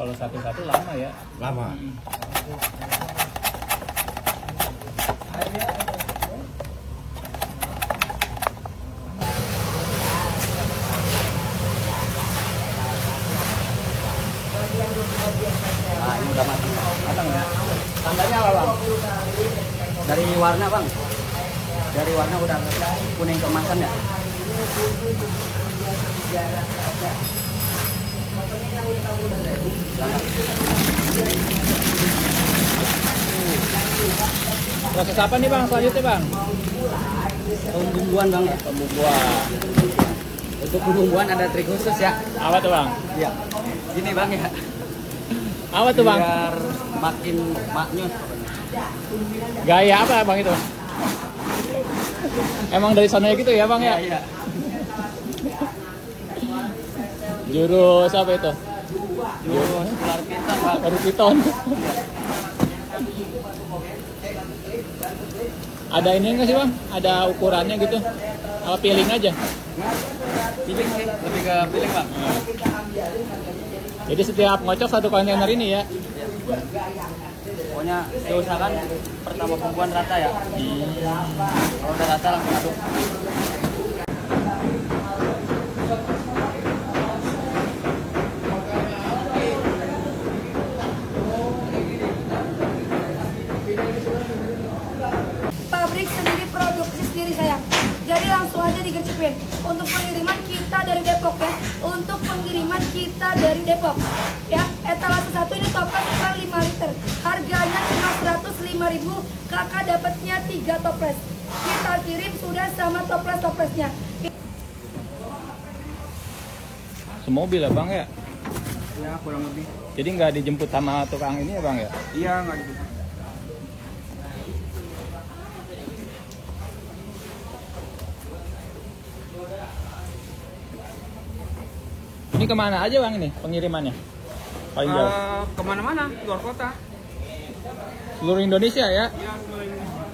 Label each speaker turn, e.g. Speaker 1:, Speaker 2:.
Speaker 1: kalau satu-satu lama ya.
Speaker 2: Lama.
Speaker 3: Nah, ini udah mati.
Speaker 1: Matang ya. Tandanya apa bang?
Speaker 3: Dari warna bang, dari warna udah kuning keemasan ya.
Speaker 1: Proses apa nih bang selanjutnya bang?
Speaker 3: Pembumbuan bang ya.
Speaker 1: Pembumbuan.
Speaker 3: Untuk pembumbuan ada trik khusus ya.
Speaker 1: Apa tuh bang?
Speaker 3: Iya. Ini bang ya.
Speaker 1: Apa tuh bang?
Speaker 3: Biar makin maknyus.
Speaker 1: Gaya apa bang itu? Emang dari sana gitu ya bang ya?
Speaker 3: Iya.
Speaker 1: Jurus apa itu?
Speaker 3: Jurus ular piton bang.
Speaker 1: Baru piton. Ada ini nggak sih bang? Ada ukurannya gitu? Apa peeling aja?
Speaker 3: Piling sih, lebih ke piling bang.
Speaker 1: Jadi setiap ngocok satu kontainer ini ya?
Speaker 3: Pokoknya diusahakan pertama pembuatan rata ya. Kalau udah rata langsung aduk.
Speaker 4: Pabrik sendiri, produksi sendiri sayang. Jadi langsung aja digercepin. Untuk pengiriman kita dari Depok ya. Untuk pengiriman kita dari Depok ya. Etalase 1 ini toples ukuran 5 liter. Harganya cuma 105.000. Kakak dapatnya 3 toples. Kita kirim sudah sama toples-toplesnya.
Speaker 1: Semobil ya bang ya?
Speaker 3: Ya kurang lebih.
Speaker 1: Jadi nggak dijemput sama tukang ini ya bang ya?
Speaker 3: Iya nggak gitu.
Speaker 1: Ini kemana aja bang ini pengirimannya? Paling jauh?
Speaker 3: Kemana-mana, luar kota.
Speaker 1: Seluruh Indonesia ya?
Speaker 3: Iya, seluruh Indonesia.